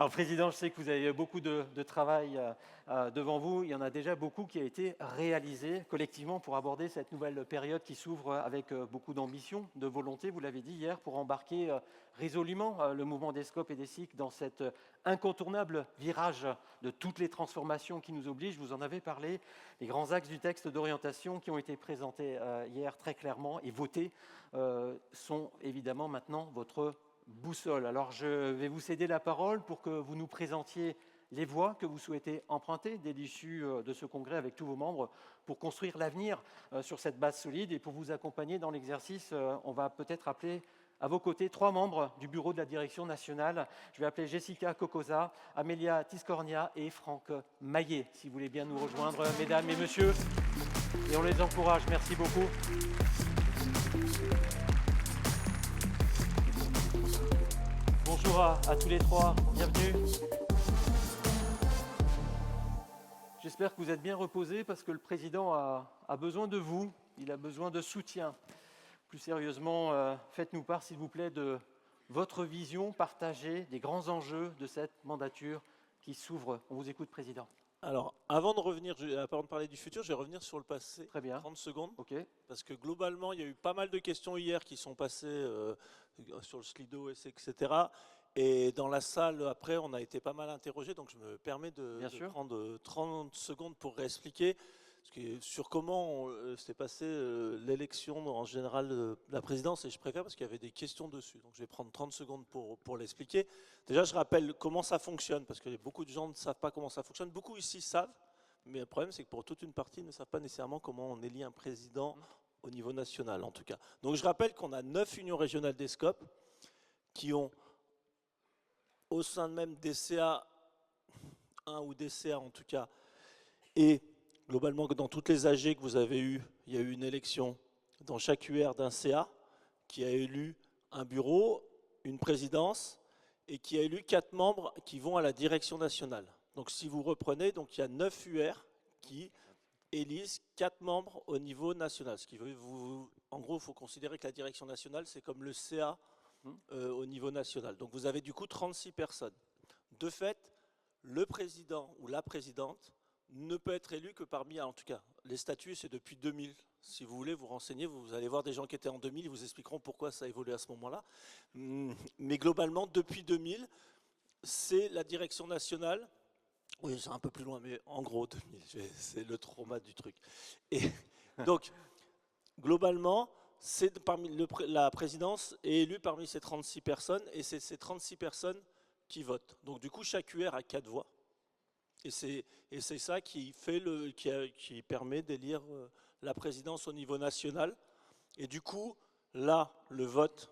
Alors, Président, je sais que vous avez beaucoup de travail devant vous. Il y en a déjà beaucoup qui a été réalisé collectivement pour aborder cette nouvelle période qui s'ouvre avec beaucoup d'ambition, de volonté, vous l'avez dit hier, pour embarquer résolument le mouvement des SCOP et des SIC dans cet incontournable virage de toutes les transformations qui nous obligent. Vous en avez parlé. Les grands axes du texte d'orientation qui ont été présentés hier très clairement et votés sont évidemment maintenant votre boussole. Alors je vais vous céder la parole pour que vous nous présentiez les voies que vous souhaitez emprunter dès l'issue de ce congrès avec tous vos membres pour construire l'avenir sur cette base solide. Et pour vous accompagner dans l'exercice, on va peut-être appeler à vos côtés 3 membres du bureau de la direction nationale. Je vais appeler Jessica Cocosa, Amelia Tiscornia et Franck Maillet, si vous voulez bien nous rejoindre, mesdames et messieurs. Et on les encourage. Merci beaucoup. Bonjour à tous les 3, bienvenue. J'espère que vous êtes bien reposés parce que le président a besoin de vous, il a besoin de soutien. Plus sérieusement, faites-nous part s'il vous plaît de votre vision partagée des grands enjeux de cette mandature qui s'ouvre. On vous écoute, Président. Alors, avant de parler du futur, je vais revenir sur le passé. Très bien. 30 secondes. Ok. Parce que globalement, il y a eu pas mal de questions hier qui sont passées sur le Slido, etc. Et dans la salle, après, on a été pas mal interrogés. Donc, je me permets de prendre 30 secondes pour réexpliquer sur comment s'est passée l'élection en général de la présidence. Et je préfère parce qu'il y avait des questions dessus. Donc, je vais prendre 30 secondes pour l'expliquer. Déjà, je rappelle comment ça fonctionne, parce que beaucoup de gens ne savent pas comment ça fonctionne. Beaucoup ici savent, mais le problème, c'est que pour toute une partie, ils ne savent pas nécessairement comment on élit un président au niveau national, en tout cas. Donc, je rappelle qu'on a 9 unions régionales des SCOP qui ont, au sein de même des CA 1 ou des CA en tout cas, et globalement, dans toutes les AG que vous avez eues, il y a eu une élection dans chaque UR d'un CA qui a élu un bureau, une présidence, et qui a élu 4 membres qui vont à la direction nationale. Donc si vous reprenez, donc il y a 9 UR qui élisent 4 membres au niveau national. Ce qui veut, en gros, il faut considérer que la direction nationale, c'est comme le CA au niveau national. Donc vous avez du coup 36 personnes. De fait, le président ou la présidente ne peut être élu que parmi, en tout cas, les statuts, c'est depuis 2000. Si vous voulez vous renseigner, vous allez voir des gens qui étaient en 2000, ils vous expliqueront pourquoi ça a évolué à ce moment-là. Mais globalement, depuis 2000, c'est la direction nationale. Oui, c'est un peu plus loin, mais en gros, 2000, c'est le trauma du truc. Et donc, globalement, la présidence est élue parmi ces 36 personnes, et c'est ces 36 personnes qui votent. Donc, du coup, chaque UR a 4 voix. Et c'est ça qui permet d'élire la présidence au niveau national. Et du coup, là, le vote,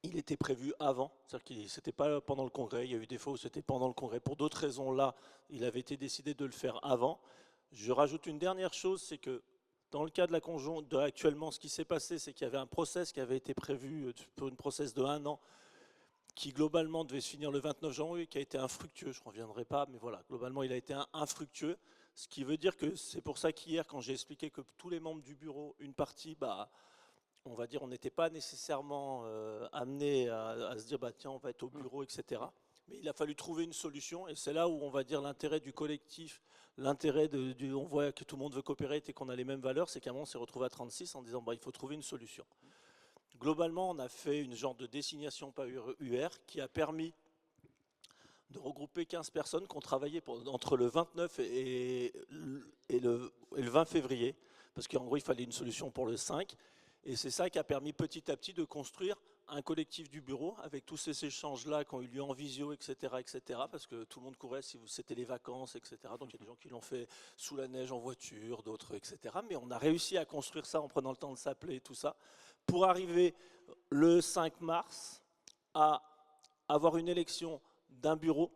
il était prévu avant. C'est-à-dire que ce n'était pas pendant le congrès. Il y a eu des fois où c'était pendant le congrès. Pour d'autres raisons, là, il avait été décidé de le faire avant. Je rajoute une dernière chose, c'est que dans le cas de la conjointe, actuellement, ce qui s'est passé, c'est qu'il y avait un process qui avait été prévu pour une process de 1 an, qui globalement devait se finir le 29 janvier, qui a été infructueux, je ne reviendrai pas, mais voilà, globalement il a été infructueux, ce qui veut dire que c'est pour ça qu'hier, quand j'ai expliqué que tous les membres du bureau, une partie, on va dire, on n'était pas nécessairement amené à se dire, tiens, on va être au bureau, etc. Mais il a fallu trouver une solution, et c'est là où on va dire l'intérêt du collectif, l'intérêt on voit que tout le monde veut coopérer et qu'on a les mêmes valeurs, c'est qu'à un moment on s'est retrouvé à 36 en disant, il faut trouver une solution. Globalement, on a fait une genre de désignation par UR qui a permis de regrouper 15 personnes qui ont travaillé entre le 29 et le 20 février, parce qu'en gros, il fallait une solution pour le 5. Et c'est ça qui a permis petit à petit de construire un collectif du bureau avec tous ces échanges-là qui ont eu lieu en visio, etc., parce que tout le monde courait si c'était les vacances, etc. Donc il y a des gens qui l'ont fait sous la neige en voiture, d'autres, etc. Mais on a réussi à construire ça en prenant le temps de s'appeler et tout ça, pour arriver le 5 mars à avoir une élection d'un bureau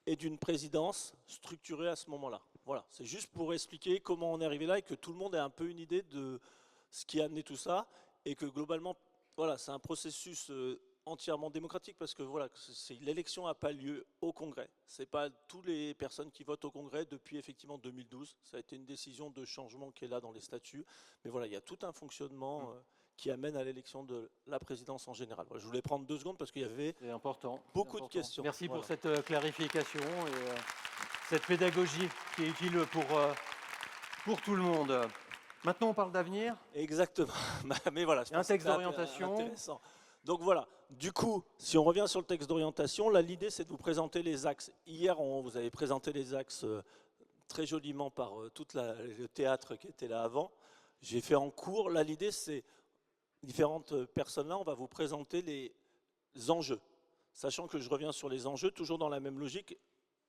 et d'une présidence structurée à ce moment-là. Voilà, c'est juste pour expliquer comment on est arrivé là et que tout le monde ait un peu une idée de ce qui a amené tout ça, et que globalement, voilà, c'est un processus entièrement démocratique, parce que voilà, l'élection n'a pas lieu au Congrès. Ce n'est pas toutes les personnes qui votent au Congrès depuis effectivement 2012. Ça a été une décision de changement qui est là dans les statuts. Mais voilà, il y a tout un fonctionnement qui amène à l'élection de la présidence en général. Voilà, je voulais prendre 2 secondes parce qu'il y avait beaucoup de questions. Merci pour cette clarification et cette pédagogie qui est utile pour tout le monde. Maintenant, on parle d'avenir. Exactement. Mais voilà, un texte d'orientation. Intéressant. Donc voilà, du coup, si on revient sur le texte d'orientation, là, l'idée, c'est de vous présenter les axes. Hier, vous avez présenté les axes très joliment par tout le théâtre qui était là avant. J'ai fait en cours. Là, l'idée, c'est, différentes personnes là, on va vous présenter les enjeux. Sachant que je reviens sur les enjeux, toujours dans la même logique.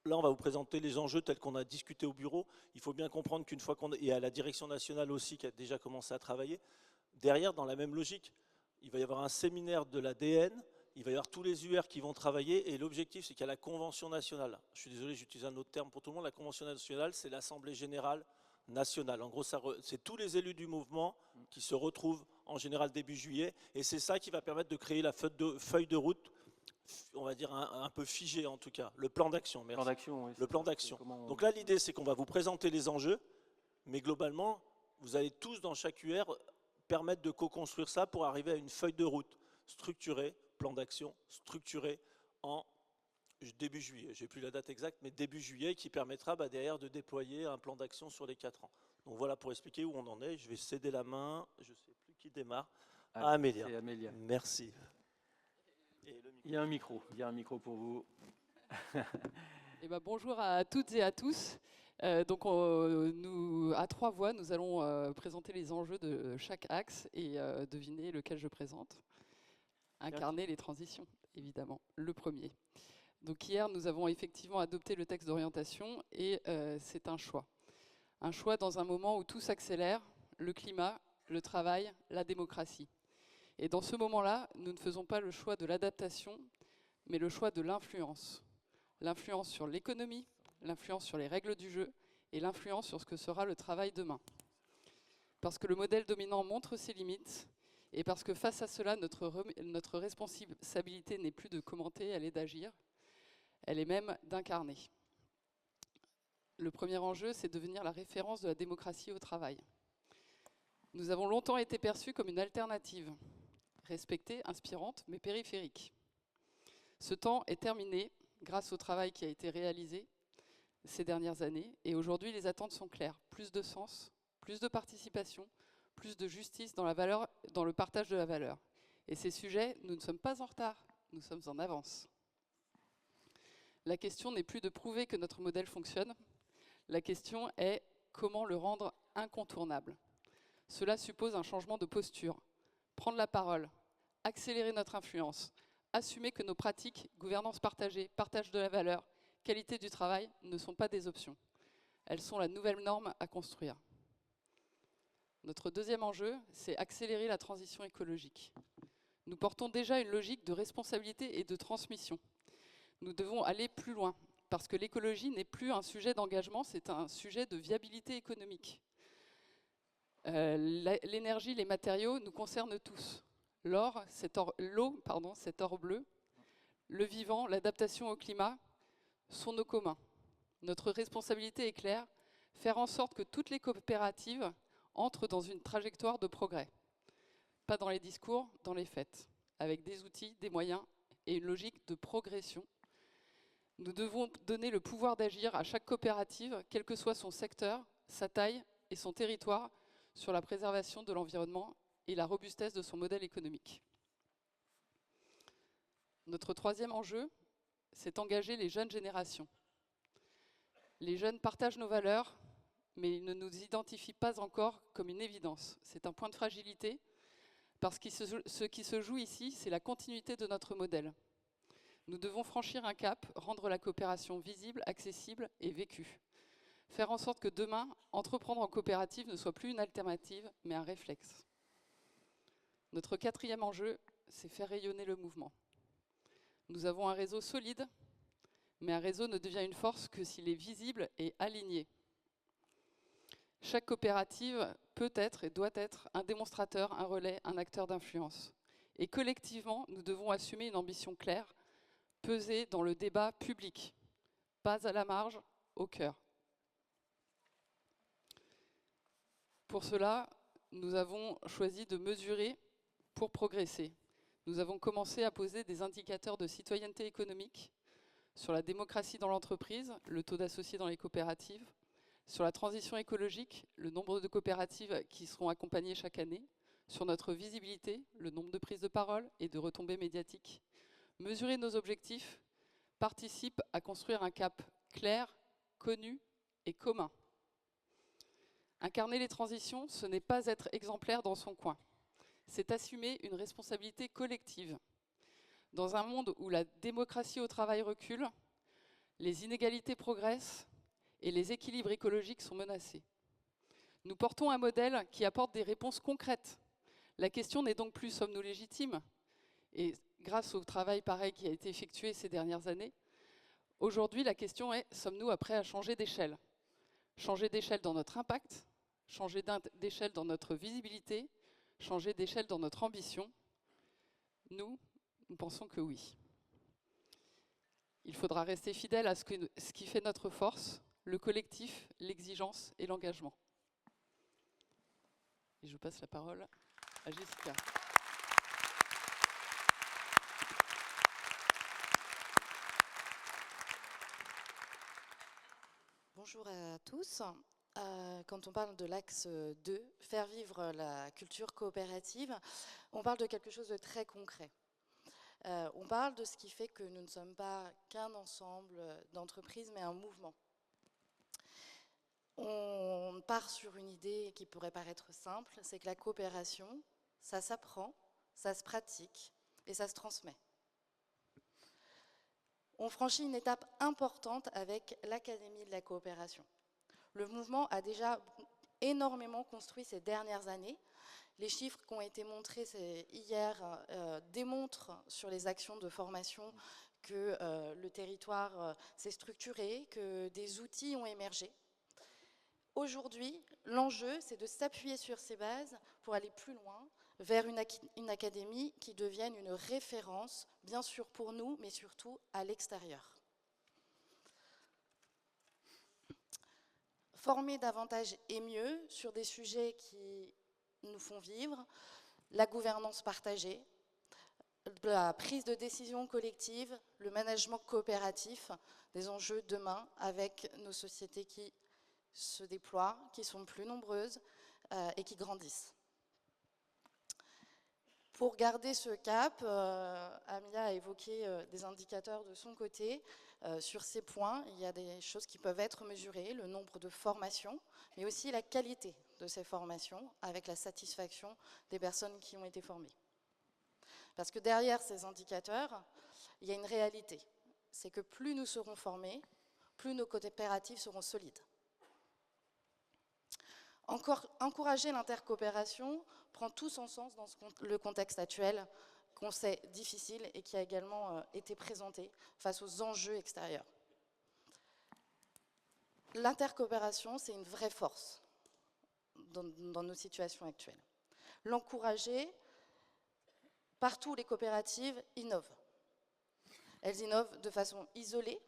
Là, on va vous présenter les enjeux tels qu'on a discuté au bureau. Il faut bien comprendre qu'une fois et à la direction nationale aussi qui a déjà commencé à travailler, derrière, dans la même logique, il va y avoir un séminaire de l'ADN, il va y avoir tous les UR qui vont travailler, et l'objectif, c'est qu'il y a la convention nationale. Je suis désolé, j'utilise un autre terme pour tout le monde. La convention nationale, c'est l'Assemblée générale nationale. En gros, c'est tous les élus du mouvement qui se retrouvent en général début juillet, et c'est ça qui va permettre de créer la feuille de route, on va dire un peu figé en tout cas, le plan d'action. Le plan d'action. Donc là, l'idée, c'est qu'on va vous présenter les enjeux, mais globalement, vous allez tous dans chaque UR permettre de co-construire ça pour arriver à une feuille de route structurée, plan d'action structuré en début juillet. J'ai plus la date exacte, mais début juillet, qui permettra derrière de déployer un plan d'action sur les 4 ans. Donc voilà pour expliquer où on en est. Je vais céder la main, je ne sais plus qui démarre, à Amélia. C'est Amélia. Merci. Il y a un micro pour vous. Bonjour à toutes et à tous. Nous, à 3 voix, nous allons présenter les enjeux de chaque axe et deviner lequel je présente. Incarner les transitions, évidemment, le premier. Donc hier, nous avons effectivement adopté le texte d'orientation et c'est un choix. Un choix dans un moment où tout s'accélère, le climat, le travail, la démocratie. Et dans ce moment-là, nous ne faisons pas le choix de l'adaptation, mais le choix de l'influence. L'influence sur l'économie, l'influence sur les règles du jeu et l'influence sur ce que sera le travail demain. Parce que le modèle dominant montre ses limites et parce que face à cela, notre responsabilité n'est plus de commenter, elle est d'agir, elle est même d'incarner. Le premier enjeu, c'est devenir la référence de la démocratie au travail. Nous avons longtemps été perçus comme une alternative, respectée, inspirante, mais périphérique. Ce temps est terminé grâce au travail qui a été réalisé ces dernières années. Et aujourd'hui, les attentes sont claires. Plus de sens, plus de participation, plus de justice dans le partage de la valeur. Et ces sujets, nous ne sommes pas en retard, nous sommes en avance. La question n'est plus de prouver que notre modèle fonctionne. La question est comment le rendre incontournable. Cela suppose un changement de posture, prendre la parole, accélérer notre influence, assumer que nos pratiques, gouvernance partagée, partage de la valeur, qualité du travail ne sont pas des options. Elles sont la nouvelle norme à construire. Notre deuxième enjeu, c'est accélérer la transition écologique. Nous portons déjà une logique de responsabilité et de transmission. Nous devons aller plus loin, parce que l'écologie n'est plus un sujet d'engagement, c'est un sujet de viabilité économique. L'énergie, les matériaux nous concernent tous. L'eau, cet or bleu, le vivant, l'adaptation au climat sont nos communs. Notre responsabilité est claire, faire en sorte que toutes les coopératives entrent dans une trajectoire de progrès. Pas dans les discours, dans les faits, avec des outils, des moyens et une logique de progression. Nous devons donner le pouvoir d'agir à chaque coopérative, quel que soit son secteur, sa taille et son territoire, sur la préservation de l'environnement et la robustesse de son modèle économique. Notre troisième enjeu, c'est engager les jeunes générations. Les jeunes partagent nos valeurs, mais ils ne nous identifient pas encore comme une évidence. C'est un point de fragilité, parce que ce qui se joue ici, c'est la continuité de notre modèle. Nous devons franchir un cap, rendre la coopération visible, accessible et vécue. Faire en sorte que demain, entreprendre en coopérative ne soit plus une alternative, mais un réflexe. Notre quatrième enjeu, c'est faire rayonner le mouvement. Nous avons un réseau solide, mais un réseau ne devient une force que s'il est visible et aligné. Chaque coopérative peut être et doit être un démonstrateur, un relais, un acteur d'influence. Et collectivement, nous devons assumer une ambition claire, peser dans le débat public, pas à la marge, au cœur. Pour cela, nous avons choisi de mesurer Pour progresser, nous avons commencé à poser des indicateurs de citoyenneté économique sur la démocratie dans l'entreprise, le taux d'associés dans les coopératives, sur la transition écologique, le nombre de coopératives qui seront accompagnées chaque année, sur notre visibilité, le nombre de prises de parole et de retombées médiatiques. Mesurer nos objectifs participe à construire un cap clair, connu et commun. Incarner les transitions, ce n'est pas être exemplaire dans son coin. C'est assumer une responsabilité collective. Dans un monde où la démocratie au travail recule, les inégalités progressent et les équilibres écologiques sont menacés. Nous portons un modèle qui apporte des réponses concrètes. La question n'est donc plus sommes-nous légitimes? Et grâce au travail pareil qui a été effectué ces dernières années, aujourd'hui la question est sommes-nous prêts à changer d'échelle? Changer d'échelle dans notre impact, changer d'échelle dans notre visibilité, changer d'échelle dans notre ambition? Nous pensons que oui. Il faudra rester fidèle à ce qui fait notre force, le collectif, l'exigence et l'engagement. Et je passe la parole à Jessica. Bonjour à tous. Quand on parle de l'axe 2, faire vivre la culture coopérative, on parle de quelque chose de très concret. On parle de ce qui fait que nous ne sommes pas qu'un ensemble d'entreprises, mais un mouvement. On part sur une idée qui pourrait paraître simple, c'est que la coopération, ça s'apprend, ça se pratique et ça se transmet. On franchit une étape importante avec l'Académie de la coopération. Le mouvement a déjà énormément construit ces dernières années. Les chiffres qui ont été montrés hier démontrent sur les actions de formation que le territoire s'est structuré, que des outils ont émergé. Aujourd'hui, l'enjeu, c'est de s'appuyer sur ces bases pour aller plus loin vers une académie qui devienne une référence, bien sûr pour nous, mais surtout à l'extérieur. Former davantage et mieux sur des sujets qui nous font vivre, la gouvernance partagée, la prise de décision collective, le management coopératif, des enjeux demain avec nos sociétés qui se déploient, qui sont plus nombreuses et qui grandissent. Pour garder ce cap, Amia a évoqué des indicateurs de son côté. Sur ces points, il y a des choses qui peuvent être mesurées, le nombre de formations, mais aussi la qualité de ces formations avec la satisfaction des personnes qui ont été formées. Parce que derrière ces indicateurs, il y a une réalité. C'est que plus nous serons formés, plus nos coopératives seront solides. Encourager l'intercoopération prend tout son sens dans le contexte actuel qu'on sait difficile et qui a également été présenté face aux enjeux extérieurs. L'intercoopération, c'est une vraie force dans nos situations actuelles. L'encourager, partout les coopératives innovent. Elles innovent de façon isolée,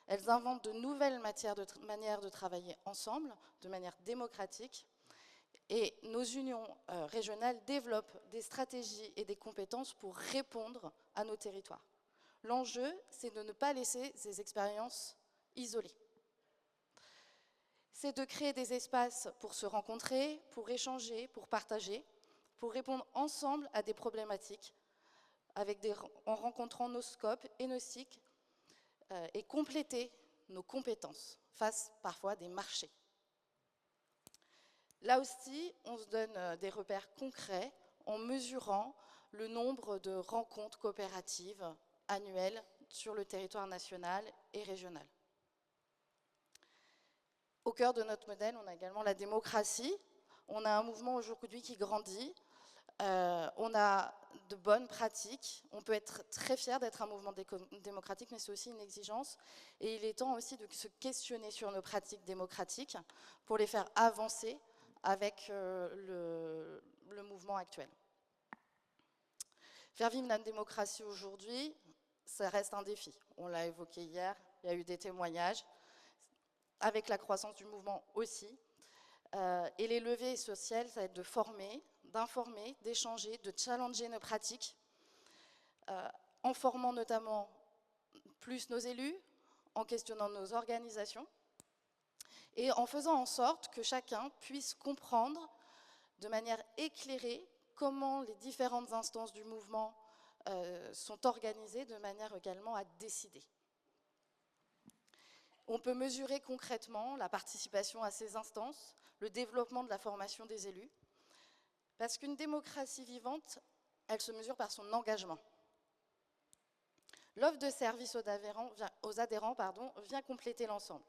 elles inventent de nouvelles manières de travailler ensemble, de manière démocratique. Et nos unions régionales développent des stratégies et des compétences pour répondre à nos territoires. L'enjeu, c'est de ne pas laisser ces expériences isolées. C'est de créer des espaces pour se rencontrer, pour échanger, pour partager, pour répondre ensemble à des problématiques, en rencontrant nos scopes et nos cycles, et compléter nos compétences face parfois à des marchés. Là aussi, on se donne des repères concrets en mesurant le nombre de rencontres coopératives annuelles sur le territoire national et régional. Au cœur de notre modèle, on a également la démocratie. On a un mouvement aujourd'hui qui grandit. On a de bonnes pratiques. On peut être très fier d'être un mouvement démocratique, mais c'est aussi une exigence. Et il est temps aussi de se questionner sur nos pratiques démocratiques pour les faire avancer avec le mouvement actuel. Faire vivre la démocratie aujourd'hui, ça reste un défi. On l'a évoqué hier, il y a eu des témoignages, avec la croissance du mouvement aussi. Et les leviers essentiels, ça va être de former, d'informer, d'échanger, de challenger nos pratiques, en formant notamment plus nos élus, en questionnant nos organisations, et en faisant en sorte que chacun puisse comprendre de manière éclairée comment les différentes instances du mouvement sont organisées de manière également à décider. On peut mesurer concrètement la participation à ces instances, le développement de la formation des élus, parce qu'une démocratie vivante, elle se mesure par son engagement. L'offre de services aux adhérents vient compléter l'ensemble.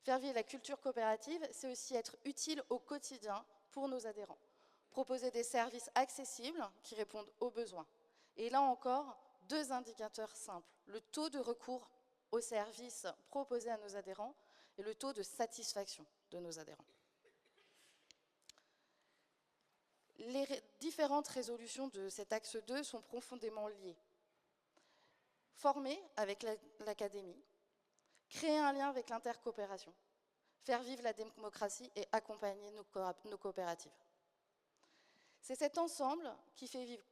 Faire vivre la culture coopérative, c'est aussi être utile au quotidien pour nos adhérents. Proposer des services accessibles qui répondent aux besoins. Et là encore, 2 indicateurs simples. Le taux de recours aux services proposés à nos adhérents et le taux de satisfaction de nos adhérents. Les différentes résolutions de cet axe 2 sont profondément liées. Former avec l'académie, créer un lien avec l'intercoopération, faire vivre la démocratie et accompagner nos coopératives. C'est cet ensemble qui fait vivre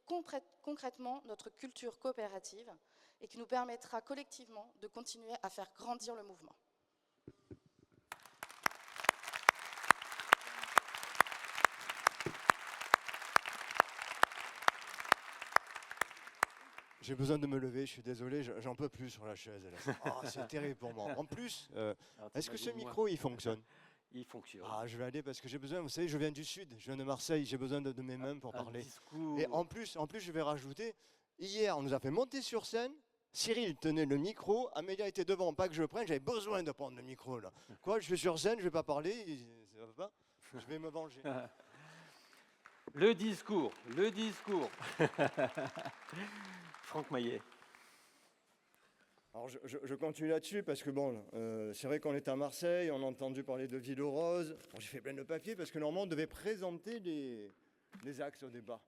concrètement notre culture coopérative et qui nous permettra collectivement de continuer à faire grandir le mouvement. J'ai besoin de me lever, je suis désolé, j'en peux plus sur la chaise. C'est terrible pour moi. En plus, est-ce que ce micro, il fonctionne? Il fonctionne. Ah, je vais aller parce que j'ai besoin, vous savez, je viens du Sud, je viens de Marseille, j'ai besoin de mes mains pour parler. Discours. Et en plus, je vais rajouter, hier, on nous a fait monter sur scène, Cyril tenait le micro, Amélia était devant, pas que je le prenne, j'avais besoin de prendre le micro là. Quoi, je suis sur scène, je vais pas parler, ça va pas? Je vais me venger. Le discours. Franck Maillet. Alors je continue là-dessus parce que bon, c'est vrai qu'on est à Marseille, on a entendu parler de Ville aux Roses. J'ai fait plein de papiers parce que normalement on devait présenter les axes au débat.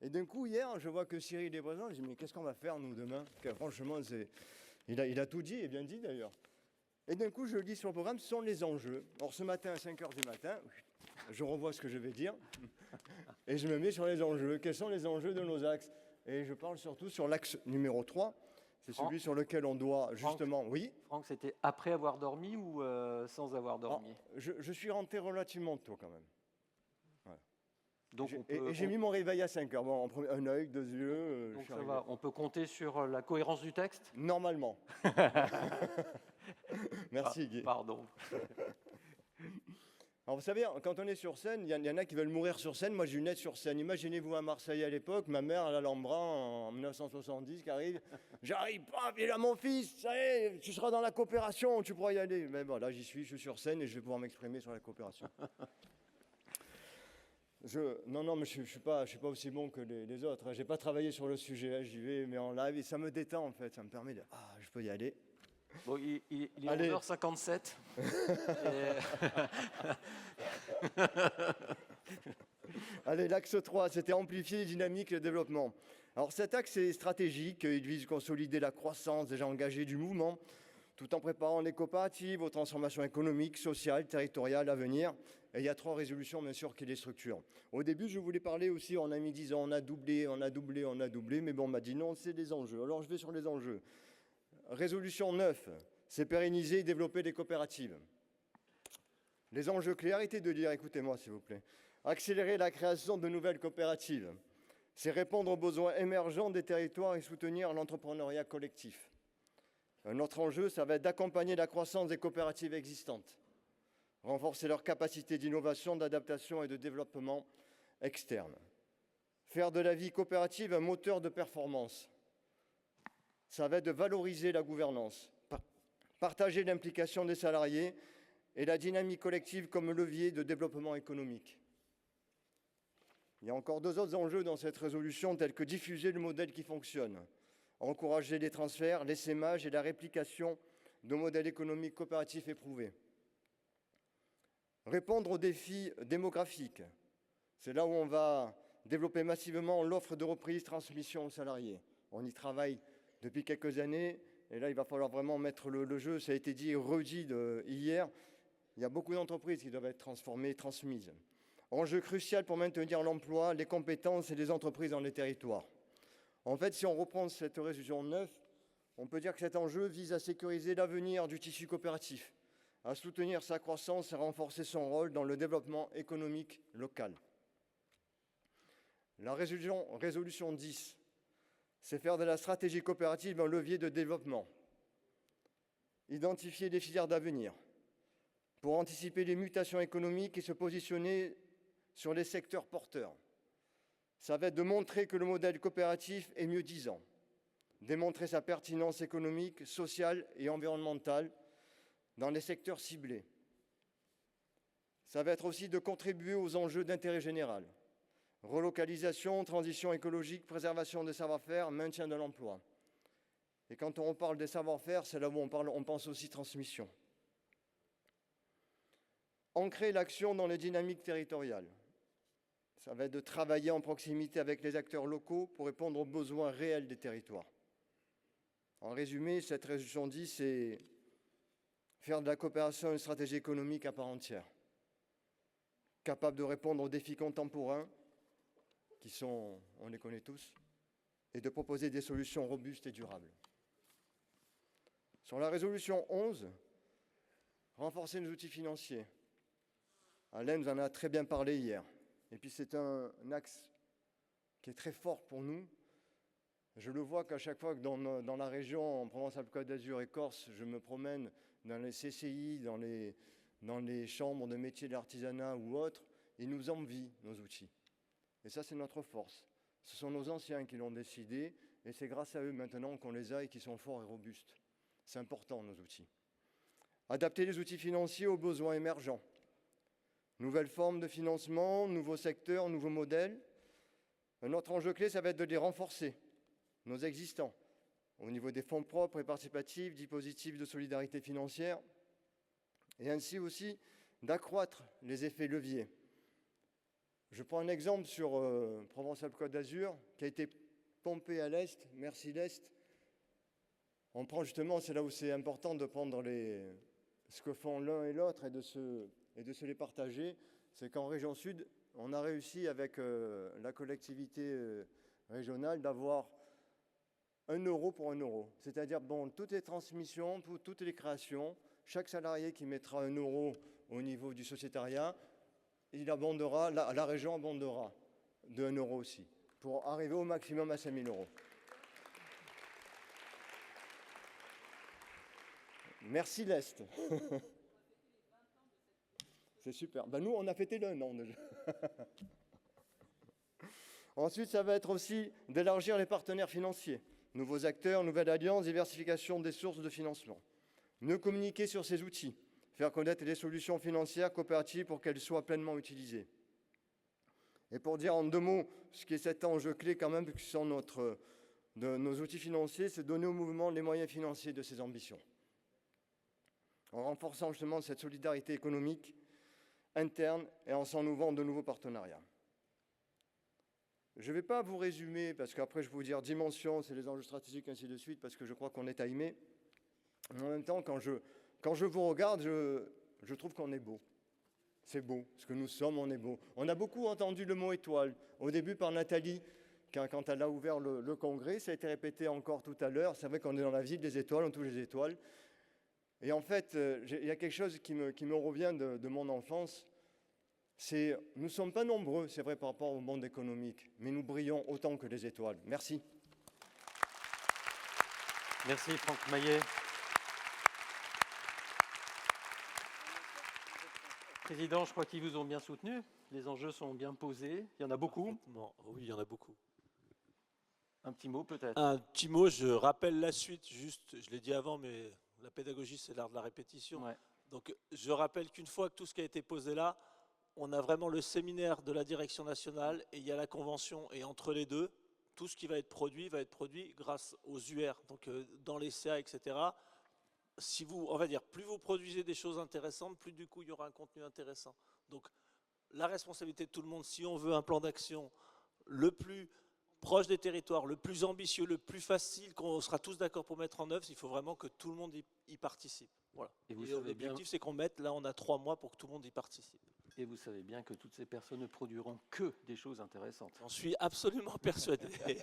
Et d'un coup hier, je vois que Cyril est présent, je dis mais qu'est-ce qu'on va faire nous demain? Franchement, il a tout dit et bien dit d'ailleurs. Et d'un coup je lis sur le programme, ce sont les enjeux. Alors ce matin à 5h du matin, je revois ce que je vais dire et je me mets sur les enjeux. Quels sont les enjeux de nos axes? Et je parle surtout sur l'axe numéro 3. C'est celui sur lequel on doit justement... Oui. Franck, c'était après avoir dormi ou sans avoir dormi? Je suis rentré relativement tôt quand même. Voilà. Donc et j'ai mis mon réveil à 5h. Bon, un œil, 2 yeux. Donc ça va, on peut compter sur la cohérence du texte? Normalement. Merci Guy. Pardon. Alors vous savez, quand on est sur scène, il y en a qui veulent mourir sur scène. Moi, je suis né sur scène. Imaginez-vous à Marseille à l'époque, ma mère à l'Alhambra en 1970 qui arrive. J'arrive pas, viens là mon fils, ça y est, tu seras dans la coopération, tu pourras y aller. Mais bon, là j'y suis, je suis sur scène et je vais pouvoir m'exprimer sur la coopération. Non, mais je suis pas aussi bon que les autres. J'ai pas travaillé sur le sujet, j'y vais, mais en live et ça me détend en fait. Ça me permet de, je peux y aller. Bon, il est 11h57. Allez, l'axe 3, c'était amplifier les dynamiques et le développement. Alors cet axe est stratégique, il vise à consolider la croissance déjà engagée du mouvement, tout en préparant les coopératives aux transformations économiques, sociales, territoriales à venir. Et il y a 3 résolutions, bien sûr, qui les structurent. Au début, je voulais parler aussi, on a mis 10 ans, on a doublé, mais bon, on m'a dit non, c'est des enjeux. Alors je vais sur les enjeux. Résolution 9, c'est pérenniser et développer des coopératives. Les enjeux clés, arrêtez de lire, écoutez-moi s'il vous plaît. Accélérer la création de nouvelles coopératives, c'est répondre aux besoins émergents des territoires et soutenir l'entrepreneuriat collectif. Un autre enjeu, ça va être d'accompagner la croissance des coopératives existantes, renforcer leur capacité d'innovation, d'adaptation et de développement externe. Faire de la vie coopérative un moteur de performance. Ça va être de valoriser la gouvernance, partager l'implication des salariés et la dynamique collective comme levier de développement économique. Il y a encore 2 autres enjeux dans cette résolution, tels que diffuser le modèle qui fonctionne, encourager les transferts, l'essaimage et la réplication de modèles économiques coopératifs éprouvés. Répondre aux défis démographiques, c'est là où on va développer massivement l'offre de reprise transmission aux salariés. On y travaille depuis quelques années, et là, il va falloir vraiment mettre le jeu. Ça a été dit et redit hier. Il y a beaucoup d'entreprises qui doivent être transformées, transmises. Enjeu crucial pour maintenir l'emploi, les compétences et les entreprises dans les territoires. En fait, si on reprend cette résolution 9, on peut dire que cet enjeu vise à sécuriser l'avenir du tissu coopératif, à soutenir sa croissance et à renforcer son rôle dans le développement économique local. La résolution 10, c'est faire de la stratégie coopérative un levier de développement, identifier les filières d'avenir pour anticiper les mutations économiques et se positionner sur les secteurs porteurs. Ça va être de montrer que le modèle coopératif est mieux-disant, démontrer sa pertinence économique, sociale et environnementale dans les secteurs ciblés. Ça va être aussi de contribuer aux enjeux d'intérêt général. Relocalisation, transition écologique, préservation des savoir-faire, maintien de l'emploi. Et quand on parle des savoir-faire, c'est là où on pense aussi transmission. Ancrer l'action dans les dynamiques territoriales. Ça va être de travailler en proximité avec les acteurs locaux pour répondre aux besoins réels des territoires. En résumé, cette résolution 10, c'est faire de la coopération une stratégie économique à part entière, capable de répondre aux défis contemporains, qui sont, on les connaît tous, et de proposer des solutions robustes et durables. Sur la résolution 11, renforcer nos outils financiers. Alain nous en a très bien parlé hier. Et puis c'est un axe qui est très fort pour nous. Je le vois qu'à chaque fois que dans la région, en Provence-Alpes-Côte d'Azur et Corse, je me promène dans les CCI, dans les chambres de métiers de l'artisanat ou autres, ils nous envient nos outils. Et ça, c'est notre force. Ce sont nos anciens qui l'ont décidé, et c'est grâce à eux maintenant qu'on les a et qui sont forts et robustes. C'est important, nos outils. Adapter les outils financiers aux besoins émergents. Nouvelles formes de financement, nouveaux secteurs, nouveaux modèles. Un autre enjeu clé, ça va être de les renforcer, nos existants, au niveau des fonds propres et participatifs, dispositifs de solidarité financière, et ainsi aussi d'accroître les effets leviers. Je prends un exemple sur Provence-Alpes-Côte d'Azur, qui a été pompé à l'Est, merci l'Est. On prend justement, c'est là où c'est important de prendre ce que font l'un et l'autre et de se les partager. C'est qu'en région Sud, on a réussi avec la collectivité régionale d'avoir 1 euro pour 1 euro. C'est-à-dire, bon, toutes les transmissions, toutes les créations, chaque salarié qui mettra 1 euro au niveau du sociétariat, il abondera, la région abondera de 1 euro aussi, pour arriver au maximum à 5 000 euros. Merci l'Est. C'est super. Ben nous, on a fêté l'1 an déjà. Ensuite, ça va être aussi d'élargir les partenaires financiers. Nouveaux acteurs, nouvelles alliances, diversification des sources de financement. Mieux communiquer sur ces outils. Faire connaître les solutions financières coopératives pour qu'elles soient pleinement utilisées. Et pour dire en 2 mots, ce qui est cet enjeu clé quand même, qui sont nos outils financiers, c'est donner au mouvement les moyens financiers de ses ambitions. En renforçant justement cette solidarité économique interne et en s'en ouvrant de nouveaux partenariats. Je ne vais pas vous résumer, parce qu'après je vais vous dire dimension, c'est les enjeux stratégiques, ainsi de suite, parce que je crois qu'on est timé. Mais en même temps, quand je vous regarde, je trouve qu'on est beau. C'est beau, ce que nous sommes, on est beau. On a beaucoup entendu le mot étoile, au début par Nathalie, quand elle a ouvert le congrès, ça a été répété encore tout à l'heure. C'est vrai qu'on est dans la ville des étoiles, on touche les étoiles. Et en fait, il y a quelque chose qui me revient de mon enfance, c'est nous ne sommes pas nombreux, c'est vrai, par rapport au monde économique, mais nous brillons autant que les étoiles. Merci. Merci Franck Maillet. Président, je crois qu'ils vous ont bien soutenu. Les enjeux sont bien posés. Il y en a beaucoup. Oui, il y en a beaucoup. Un petit mot peut-être. Un petit mot, je rappelle la suite, juste, je l'ai dit avant, mais la pédagogie, c'est l'art de la répétition. Ouais. Donc, je rappelle qu'une fois que tout ce qui a été posé là, on a vraiment le séminaire de la direction nationale et il y a la convention. Et entre les deux, tout ce qui va être produit grâce aux UR, donc dans les CA, etc. Si vous, on va dire, plus vous produisez des choses intéressantes, plus du coup il y aura un contenu intéressant. Donc, la responsabilité de tout le monde, si on veut un plan d'action le plus proche des territoires, le plus ambitieux, le plus facile, qu'on sera tous d'accord pour mettre en œuvre, il faut vraiment que tout le monde y participe. Voilà. Et l'objectif, c'est qu'on mette, là on a 3 mois pour que tout le monde y participe. Et vous savez bien que toutes ces personnes ne produiront que des choses intéressantes. J'en suis absolument persuadé. Je ne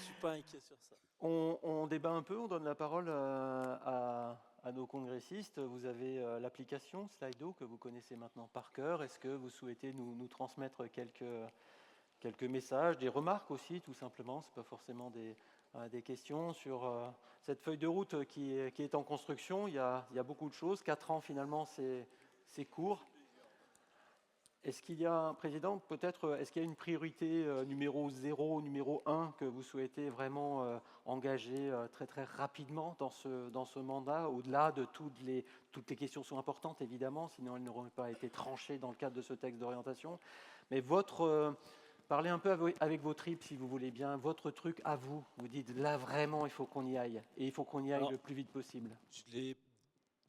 suis pas inquiet sur ça. On débat un peu, on donne la parole à nos congressistes. Vous avez l'application Slido que vous connaissez maintenant par cœur. Est-ce que vous souhaitez nous transmettre quelques messages, des remarques aussi, tout simplement? Ce n'est pas forcément des questions sur cette feuille de route qui est en construction. Il y a beaucoup de choses. 4 ans, finalement, c'est court. Est-ce qu'il y a, Président, peut-être, est-ce qu'il y a une priorité numéro 0, numéro 1 que vous souhaitez vraiment engager très très rapidement dans ce mandat, au-delà de toutes les questions sont importantes, évidemment, sinon elles n'auraient pas été tranchées dans le cadre de ce texte d'orientation. Mais parlez un peu avec vos tripes, si vous voulez bien, votre truc à vous. Vous dites, là, vraiment, il faut qu'on y aille. Et il faut qu'on y aille le plus vite possible. Je l'ai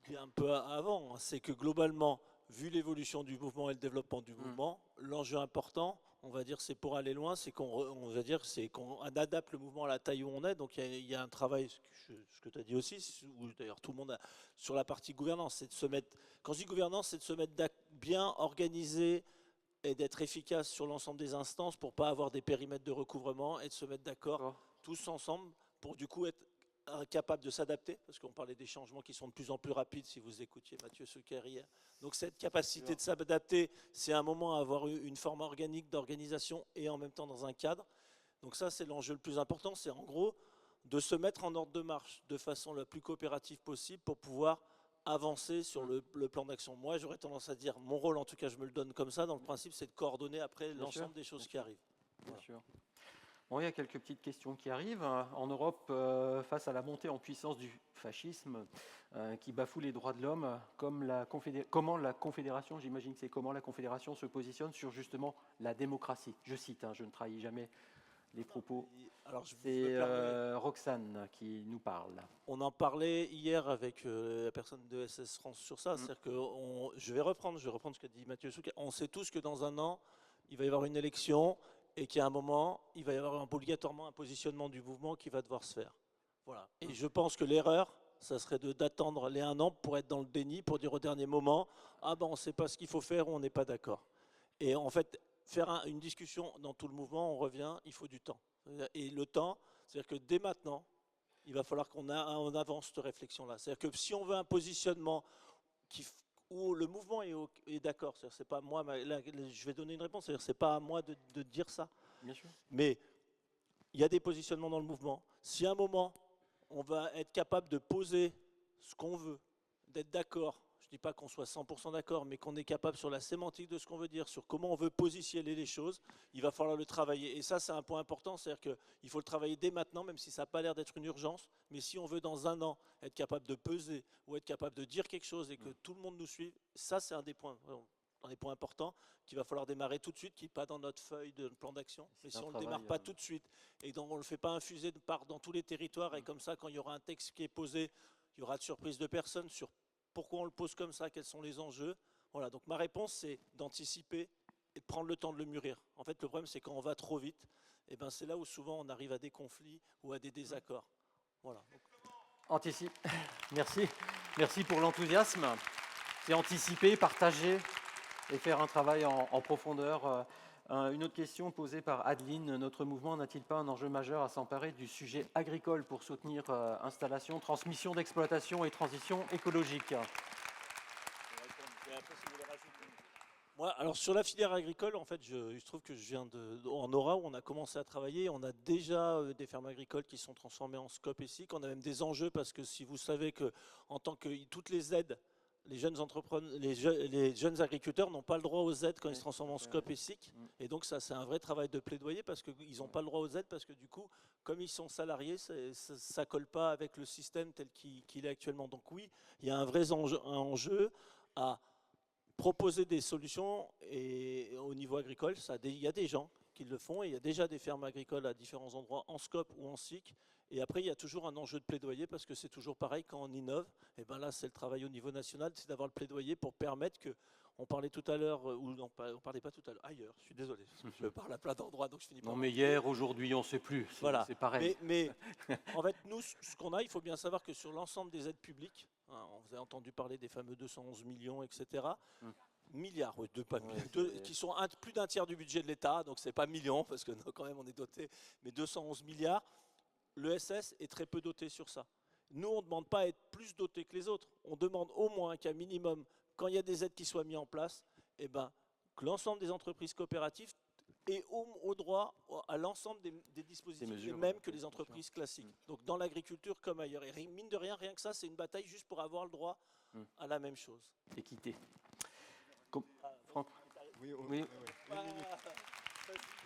dit un peu avant, c'est que globalement, vu l'évolution du mouvement et le développement du mouvement, l'enjeu important, on va dire, c'est pour aller loin, c'est qu'on adapte le mouvement à la taille où on est. Donc il y a un travail, ce que tu as dit aussi, où d'ailleurs tout le monde a, sur la partie gouvernance, c'est de se mettre, quand je dis gouvernance, c'est de se mettre bien organisé et d'être efficace sur l'ensemble des instances pour pas avoir des périmètres de recouvrement et de se mettre d'accord tous ensemble pour du coup être capable de s'adapter, parce qu'on parlait des changements qui sont de plus en plus rapides, si vous écoutiez Mathieu Souker hier. Donc cette capacité de s'adapter, c'est un moment à avoir une forme organique d'organisation et en même temps dans un cadre. Donc ça, c'est l'enjeu le plus important, c'est en gros de se mettre en ordre de marche de façon la plus coopérative possible pour pouvoir avancer sur le plan d'action. Moi, j'aurais tendance à dire, mon rôle, en tout cas, je me le donne comme ça, dans le principe, c'est de coordonner après l'ensemble des choses qui arrivent. Bien sûr. Bon, il y a quelques petites questions qui arrivent. En Europe, face à la montée en puissance du fascisme qui bafoue les droits de l'homme, comment la Confédération, j'imagine que c'est comment la Confédération se positionne sur justement la démocratie. Je cite, je ne trahis jamais les propos. C'est Roxane qui nous parle. On en parlait hier avec la personne de SS France sur ça. C'est-à-dire que je vais reprendre ce qu'a dit Mathieu Souker. On sait tous que dans un an, il va y avoir une élection. Et qu'à un moment, il va y avoir obligatoirement un positionnement du mouvement qui va devoir se faire. Voilà. Et je pense que l'erreur, ça serait d'attendre les 1 an pour être dans le déni, pour dire au dernier moment, ah ben on ne sait pas ce qu'il faut faire ou on n'est pas d'accord. Et en fait, faire une discussion dans tout le mouvement, on revient, il faut du temps. Et le temps, c'est-à-dire que dès maintenant, il va falloir qu'on avance cette réflexion-là. C'est-à-dire que si on veut un positionnement où le mouvement est d'accord, c'est pas moi, je vais donner une réponse, c'est-à-dire c'est pas à moi de dire ça. Bien sûr. Mais il y a des positionnements dans le mouvement. Si à un moment, on va être capable de poser ce qu'on veut, d'être d'accord, je ne dis pas qu'on soit 100% d'accord, mais qu'on est capable sur la sémantique de ce qu'on veut dire, sur comment on veut positionner les choses, il va falloir le travailler. Et ça, c'est un point important, c'est-à-dire qu'il faut le travailler dès maintenant, même si ça n'a pas l'air d'être une urgence. Mais si on veut dans 1 an être capable de peser ou être capable de dire quelque chose et que tout le monde nous suive, ça, c'est un des points importants qu'il va falloir démarrer tout de suite, qui n'est pas dans notre feuille de plan d'action. Mais si on ne le démarre pas tout de suite et on ne le fait pas infuser de part dans tous les territoires, et comme ça, quand il y aura un texte qui est posé, il y aura de surprise de personne sur pourquoi on le pose comme ça, quels sont les enjeux. Voilà, donc ma réponse, c'est d'anticiper et de prendre le temps de le mûrir. En fait, le problème, c'est quand on va trop vite, et ben, c'est là où souvent on arrive à des conflits ou à des désaccords. Voilà. Anticipe. Merci pour l'enthousiasme. C'est anticiper, partager et faire un travail en profondeur. Une autre question posée par Adeline. Notre mouvement n'a-t-il pas un enjeu majeur à s'emparer du sujet agricole pour soutenir installation, transmission d'exploitation et transition écologique? Moi, alors sur la filière agricole, en fait, il se trouve que je viens en Aura où on a commencé à travailler. On a déjà des fermes agricoles qui sont transformées en SCOP et SIC. On a même des enjeux parce que si vous savez que en tant que toutes les aides, les jeunes entrepreneurs, les jeunes agriculteurs n'ont pas le droit aux aides quand ils se transforment en SCOP et SIC. Et donc ça, c'est un vrai travail de plaidoyer parce qu'ils n'ont pas le droit aux aides parce que du coup, comme ils sont salariés, ça ne colle pas avec le système tel qu'il est actuellement. Donc oui, il y a un vrai enjeu à proposer des solutions et au niveau agricole, il y a des gens qui le font et il y a déjà des fermes agricoles à différents endroits en SCOP ou en SIC. Et après, il y a toujours un enjeu de plaidoyer parce que c'est toujours pareil quand on innove. Et ben là, c'est le travail au niveau national, c'est d'avoir le plaidoyer pour permettre que, on parlait tout à l'heure, ou non, on parlait pas tout à l'heure, ailleurs, je suis désolé, je parle à plein d'endroits, donc je finis par... Non mais hier, aujourd'hui, on ne sait plus, voilà. C'est pareil. Mais en fait, nous, ce qu'on a, il faut bien savoir que sur l'ensemble des aides publiques, vous avez entendu parler des fameux 211 millions, etc., Milliards, oui, qui sont plus d'un tiers du budget de l'État, donc c'est pas millions, parce que quand même on est doté, mais 211 milliards. L'ESS est très peu doté sur ça. Nous, on ne demande pas à être plus doté que les autres. On demande au moins qu'un minimum, quand il y a des aides qui soient mises en place, eh ben, que l'ensemble des entreprises coopératives aient au droit à l'ensemble des dispositifs, les mêmes que les entreprises classiques. Donc dans l'agriculture comme ailleurs. Et mine de rien, rien que ça, c'est une bataille juste pour avoir le droit à la même chose. Équité. Franck. Oui.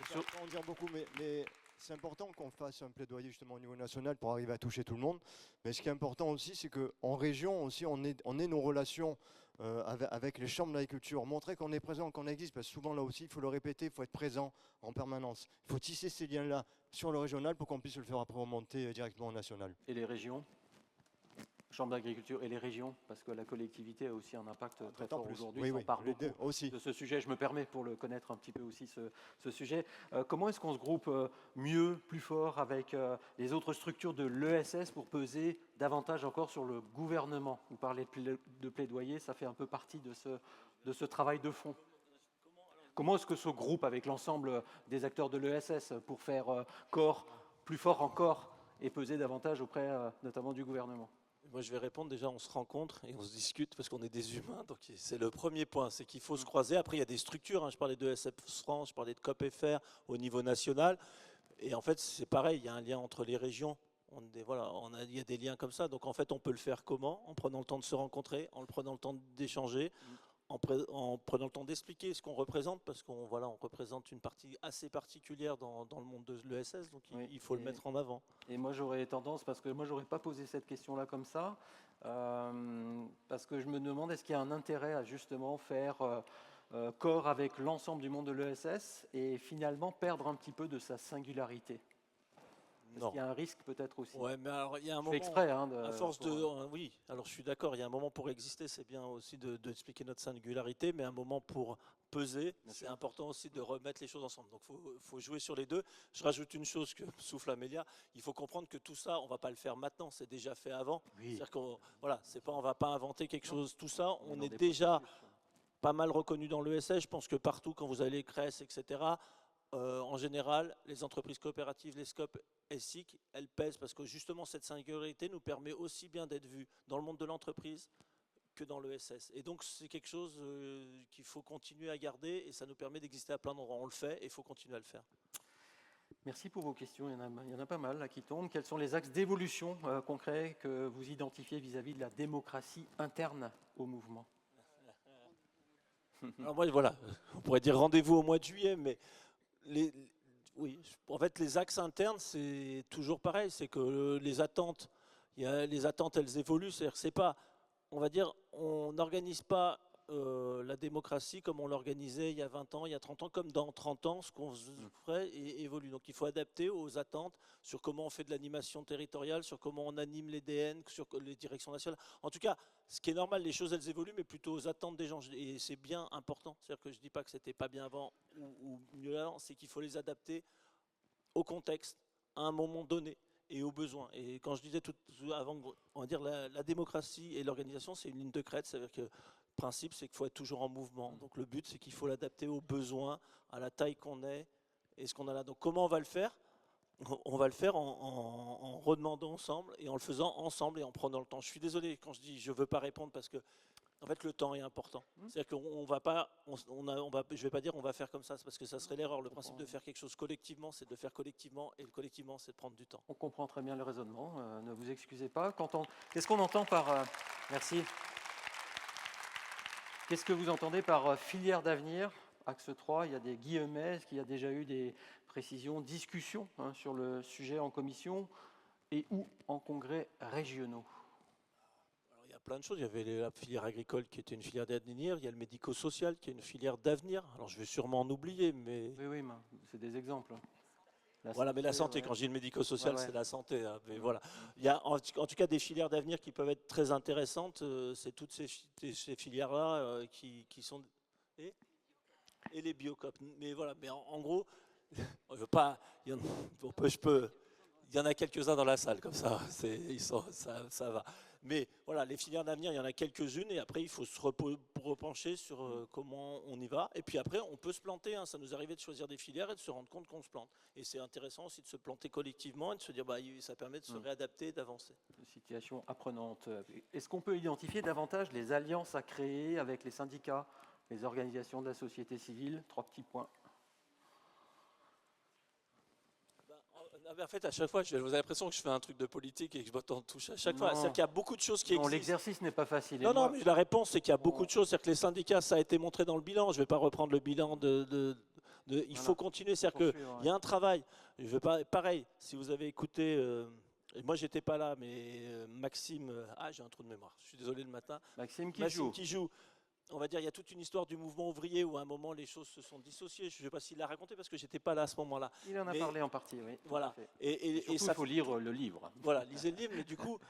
Je vais en dire beaucoup, mais c'est important qu'on fasse un plaidoyer justement au niveau national pour arriver à toucher tout le monde. Mais ce qui est important aussi, c'est qu'en région aussi, on ait nos relations avec les chambres d'agriculture, montrer qu'on est présent, qu'on existe, parce que souvent là aussi, il faut le répéter, il faut être présent en permanence. Il faut tisser ces liens-là sur le régional pour qu'on puisse le faire après remonter directement au national. Et les régions ? Chambre d'agriculture et les régions, parce que la collectivité a aussi un impact très fort aujourd'hui. Oui, on parle beaucoup aussi de ce sujet. Je me permets pour le connaître un petit peu aussi ce sujet. Comment est-ce qu'on se groupe mieux, plus fort avec les autres structures de l'ESS pour peser davantage encore sur le gouvernement ? Vous parlez de plaidoyer, ça fait un peu partie de ce travail de fond. Comment est-ce que ce groupe avec l'ensemble des acteurs de l'ESS pour faire corps plus fort encore et peser davantage auprès notamment du gouvernement ? Moi, je vais répondre. Déjà, on se rencontre et on se discute parce qu'on est des humains. Donc, c'est le premier point, c'est qu'il faut se croiser. Après, il y a des structures. Je parlais de SF France, je parlais de COP/FR au niveau national. Et en fait, c'est pareil. Il y a un lien entre les régions. Il y a des liens comme ça. Donc, en fait, on peut le faire comment ? En prenant le temps de se rencontrer, en prenant le temps d'échanger, en prenant le temps d'expliquer ce qu'on représente, parce qu'on représente une partie assez particulière dans le monde de l'ESS, donc il faut le mettre en avant. Et moi j'aurais tendance, parce que moi j'aurais pas posé cette question-là comme ça, parce que je me demande est-ce qu'il y a un intérêt à justement faire corps avec l'ensemble du monde de l'ESS et finalement perdre un petit peu de sa singularité ? Parce qu'il y a un risque peut-être aussi. Ouais, mais alors il y a un moment. Exprès, à force oui, alors je suis d'accord. Il y a un moment pour exister, c'est bien aussi d'expliquer notre singularité, mais un moment pour peser, c'est important aussi de remettre les choses ensemble. Donc faut jouer sur les deux. Je rajoute une chose que souffle Amélia. Il faut comprendre que tout ça, on va pas le faire maintenant. C'est déjà fait avant. Oui. C'est-à-dire on va pas inventer quelque chose. Tout ça, on est déjà pas mal reconnu dans l'ESS. Je pense que partout, quand vous allez CRES, etc. En général, les entreprises coopératives, les SCOP, SIC, elles pèsent parce que justement cette singularité nous permet aussi bien d'être vus dans le monde de l'entreprise que dans l'ESS. Et donc c'est quelque chose qu'il faut continuer à garder et ça nous permet d'exister à plein d'endroits. On le fait et il faut continuer à le faire. Merci pour vos questions. Il y en a pas mal là, qui tombent. Quels sont les axes d'évolution concrets que vous identifiez vis-à-vis de la démocratie interne au mouvement ? Alors moi, on pourrait dire rendez-vous au mois de juillet, mais en fait, les axes internes, c'est toujours pareil. C'est que les attentes, elles évoluent. C'est-à-dire que c'est pas, on va dire, on n'organise pas la démocratie comme on l'organisait il y a 20 ans, il y a 30 ans, comme dans 30 ans, ce qu'on ferait évolue. Donc il faut adapter aux attentes sur comment on fait de l'animation territoriale, sur comment on anime les DN, sur les directions nationales. En tout cas, ce qui est normal, les choses elles évoluent, mais plutôt aux attentes des gens. Et c'est bien important. C'est-à-dire que je ne dis pas que c'était pas bien avant ou mieux avant, c'est qu'il faut les adapter au contexte, à un moment donné et aux besoins. Et quand je disais tout avant, on va dire la démocratie et l'organisation, c'est une ligne de crête. C'est-à-dire que le principe, c'est qu'il faut être toujours en mouvement. Donc le but, c'est qu'il faut l'adapter aux besoins, à la taille qu'on est et ce qu'on a là. Donc comment on va le faire ? On va le faire en redemandant ensemble et en le faisant ensemble et en prenant le temps. Je suis désolé quand je dis je ne veux pas répondre parce que en fait, le temps est important. C'est-à-dire qu'on va pas, je vais pas dire on va faire comme ça, parce que ça serait l'erreur. Le principe de faire quelque chose collectivement, c'est de le faire collectivement, et le collectivement, c'est de prendre du temps. On comprend très bien le raisonnement. Ne vous excusez pas. Qu'est-ce qu'on entend par merci. Qu'est-ce que vous entendez par filière d'avenir ? Axe 3, il y a des guillemets. Est-ce qu'il y a déjà eu des précisions, discussions sur le sujet en commission et ou en congrès régionaux ? Alors, il y a plein de choses. Il y avait la filière agricole qui était une filière d'avenir. Il y a le médico-social qui est une filière d'avenir. Alors je vais sûrement en oublier, mais... Oui, c'est des exemples. Mais la santé, quand je dis le médico-social, c'est la santé. Mais voilà. Il y a en tout cas des filières d'avenir qui peuvent être très intéressantes. C'est toutes ces filières-là qui sont... Et les biocop. Mais voilà, mais en gros, je veux pas... Il y en a quelques-uns dans la salle, comme ça. Ça va. Mais voilà. voilà, les filières d'avenir, il y en a quelques-unes, et après, il faut se repencher sur comment on y va. Et puis après, on peut se planter, hein. Ça nous arrivait de choisir des filières et de se rendre compte qu'on se plante. Et c'est intéressant aussi de se planter collectivement et de se dire, ça permet de se réadapter et d'avancer. Situation apprenante. Est-ce qu'on peut identifier davantage les alliances à créer avec les syndicats, les organisations de la société civile? 3 petits points. En fait, à chaque fois, vous avez l'impression que je fais un truc de politique et que je botte en touche à chaque fois. C'est-à-dire qu'il y a beaucoup de choses qui existent. L'exercice n'est pas facile. Non, mais la réponse, c'est qu'il y a beaucoup de choses. C'est-à-dire que les syndicats, ça a été montré dans le bilan. Je ne vais pas reprendre le bilan il faut continuer. C'est-à-dire qu'il y a un travail. Je veux pas, pareil, si vous avez écouté, moi, j'étais pas là, mais Maxime, j'ai un trou de mémoire. Je suis désolé le matin. Maxime qui joue. On va dire, il y a toute une histoire du mouvement ouvrier où à un moment les choses se sont dissociées. Je ne sais pas s'il l'a raconté parce que j'étais pas là à ce moment-là. Il en a parlé en partie, oui. Voilà. Et surtout, il faut lire le livre. Voilà, lisez le livre, mais du coup,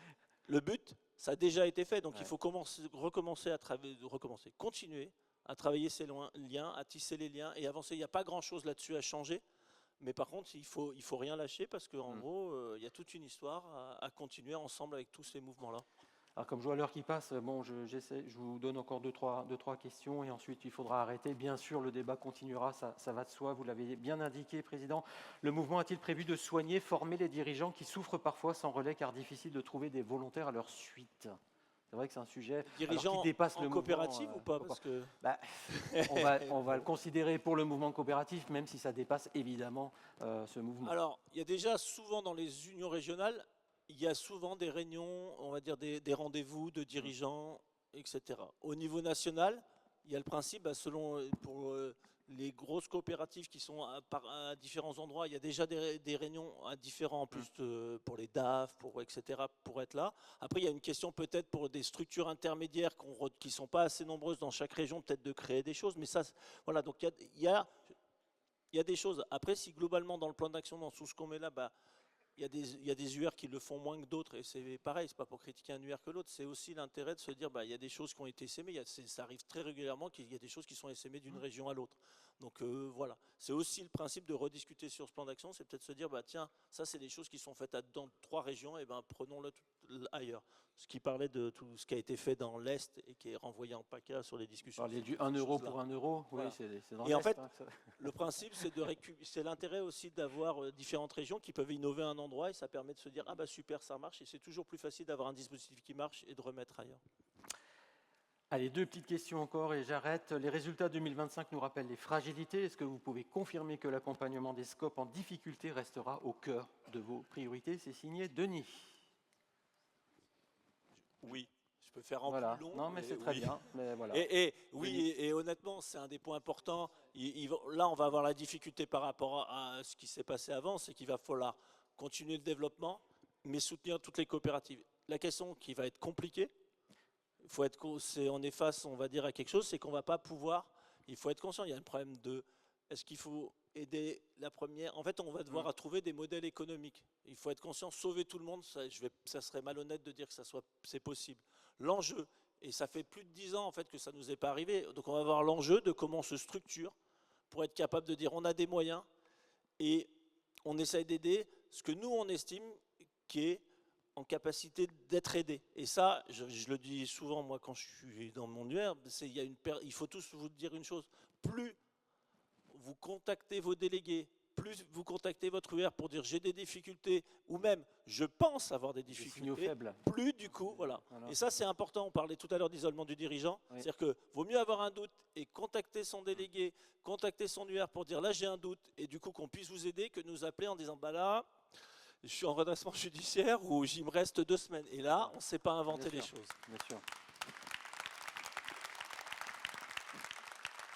le but, ça a déjà été fait. Donc il faut continuer à travailler ces liens, à tisser les liens et avancer. Il n'y a pas grand-chose là-dessus à changer. Mais par contre, il faut rien lâcher parce qu'en gros, il y a toute une histoire à continuer ensemble avec tous ces mouvements-là. Alors comme je vois l'heure qui passe, bon, je vous donne encore deux, trois questions et ensuite il faudra arrêter. Bien sûr, le débat continuera, ça va de soi, vous l'avez bien indiqué, Président. Le mouvement a-t-il prévu de soigner, former les dirigeants qui souffrent parfois sans relais car difficile de trouver des volontaires à leur suite? C'est vrai que c'est un sujet qui dépasse le mouvement. Coopérative ou pas parce que... on va le considérer pour le mouvement coopératif, même si ça dépasse évidemment ce mouvement. Alors, il y a déjà souvent dans les unions régionales, il y a souvent des réunions, on va dire des rendez-vous de dirigeants, etc. Au niveau national, il y a le principe, pour les grosses coopératives qui sont à différents endroits, il y a déjà des réunions à différents, en plus pour les DAF, etc., pour être là. Après, il y a une question peut-être pour des structures intermédiaires qui ne sont pas assez nombreuses dans chaque région, peut-être de créer des choses. Mais ça, voilà, donc il y a des choses. Après, si globalement, dans le plan d'action, dans tout ce qu'on met là, il y a des UR qui le font moins que d'autres, et c'est pareil, c'est pas pour critiquer un UR que l'autre, c'est aussi l'intérêt de se dire, il y a des choses qui ont été essaimées, ça arrive très régulièrement qu'il y a des choses qui sont essaimées d'une région à l'autre. Donc voilà, c'est aussi le principe de rediscuter sur ce plan d'action, c'est peut-être se dire, tiens, ça c'est des choses qui sont faites dans 3 régions, et prenons-le ailleurs. Ce qui parlait de tout ce qui a été fait dans l'Est et qui est renvoyé en PACA sur les discussions. Vous parliez du 1 euro pour 1 euro, voilà. Oui, c'est dans l'Est. Et en fait, le principe, c'est l'intérêt aussi d'avoir différentes régions qui peuvent innover à un endroit et ça permet de se dire, super, ça marche, et c'est toujours plus facile d'avoir un dispositif qui marche et de remettre ailleurs. Allez, 2 petites questions encore et j'arrête. Les résultats 2025 nous rappellent les fragilités. Est-ce que vous pouvez confirmer que l'accompagnement des SCOP en difficulté restera au cœur de vos priorités? C'est signé Denis. Oui, je peux faire en plus long. Non, mais c'est très bien. Mais voilà. Et honnêtement, c'est un des points importants. Là, on va avoir la difficulté par rapport à ce qui s'est passé avant, c'est qu'il va falloir continuer le développement, mais soutenir toutes les coopératives. La question qui va être compliquée, on est face, on va dire, à quelque chose, c'est qu'on ne va pas pouvoir, il faut être conscient, il y a un problème est-ce qu'il faut aider la première? En fait, on va devoir trouver des modèles économiques. Il faut être conscient, sauver tout le monde, ça serait malhonnête de dire que c'est possible. L'enjeu, et ça fait plus de 10 ans en fait que ça ne nous est pas arrivé, donc on va voir l'enjeu de comment on se structure pour être capable de dire on a des moyens et on essaye d'aider ce que nous on estime qui est en capacité d'être aidé. Et ça, je le dis souvent moi quand je suis dans mon UR, il faut tous vous dire une chose, plus vous contactez vos délégués, plus vous contactez votre UR pour dire j'ai des difficultés ou même je pense avoir des difficultés, plus du coup, voilà. Et ça c'est important, on parlait tout à l'heure d'isolement du dirigeant, c'est-à-dire que vaut mieux avoir un doute et contacter son délégué, contacter son UR pour dire là j'ai un doute et du coup qu'on puisse vous aider que nous appeler en disant là je suis en redressement judiciaire ou il me reste 2 semaines. Et là on ne sait pas inventer les choses. Bien sûr.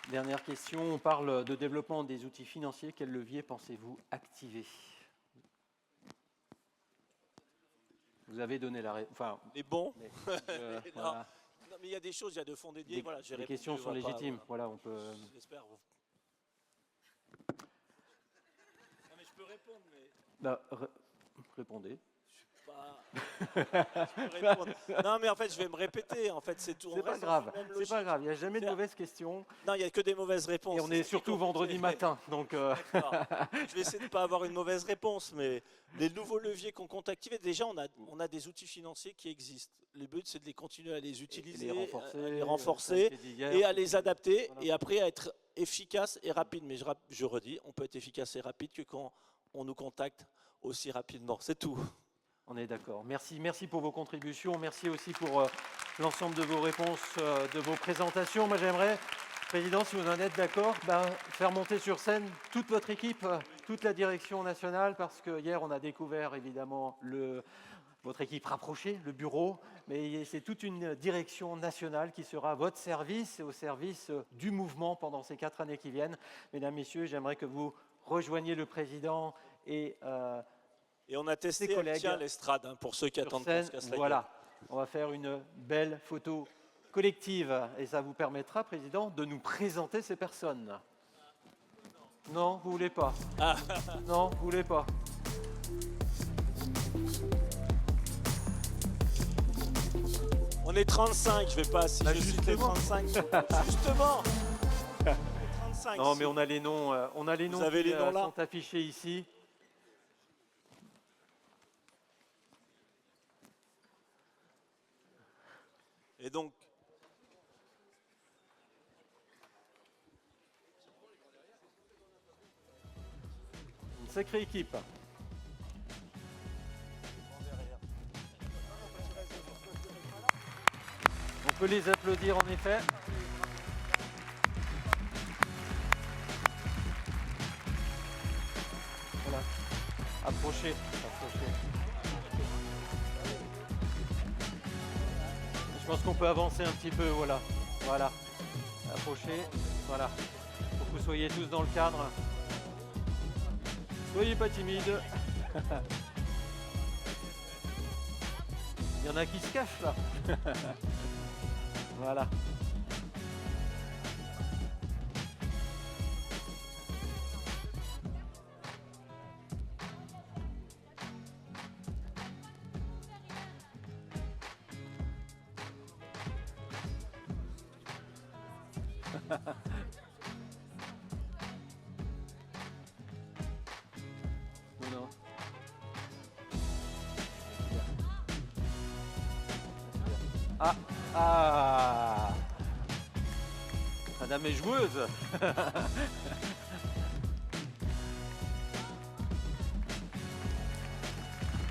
Dernière question, on parle de développement des outils financiers. Quel levier pensez-vous activer? Vous avez donné la réponse. Enfin, les bons. Voilà. Non, mais il y a des choses, il y a de fonds dédiés. Les questions sont légitimes. Voilà, on peut. J'espère. Non, mais je peux répondre. Mais... Répondez. Non, mais en fait, je vais me répéter. En fait, c'est tout. C'est pas grave. C'est pas grave. Il n'y a jamais de mauvaises questions. Non, il n'y a que des mauvaises réponses. Et on est surtout vendredi matin. Donc je vais essayer de ne pas avoir une mauvaise réponse. Mais les nouveaux leviers qu'on compte activer, déjà, on a des outils financiers qui existent. Le but, c'est de les continuer à les utiliser, à les renforcer et à les adapter. Voilà. Et après, à être efficace et rapide. Mais je redis, on peut être efficace et rapide que quand on nous contacte aussi rapidement. C'est tout. On est d'accord. Merci pour vos contributions. Merci aussi pour l'ensemble de vos réponses, de vos présentations. Moi, j'aimerais, Président, si vous en êtes d'accord, faire monter sur scène toute votre équipe, toute la direction nationale, parce que hier, on a découvert évidemment votre équipe rapprochée, le bureau, mais c'est toute une direction nationale qui sera à votre service et au service du mouvement pendant ces 4 années qui viennent. Mesdames, Messieurs, j'aimerais que vous rejoigniez le Président et on a testé l'estrade, pour ceux qui attendent qu'on se casse la gueule. Voilà, on va faire une belle photo collective et ça vous permettra, Président, de nous présenter ces personnes. Non, vous voulez pas. Non, vous voulez pas. On est 35, je vais pas si je cite les 35. Justement. 35. Non, mais on a les noms, Vous avez qui les noms là sont affichés ici. Et donc, une sacrée équipe. On peut les applaudir en effet. Voilà. Approchez. Je pense qu'on peut avancer un petit peu, voilà. Approchez, voilà. Pour que vous soyez tous dans le cadre. Soyez pas timides. Il y en a qui se cachent là. Voilà. Non. Madame est joueuse.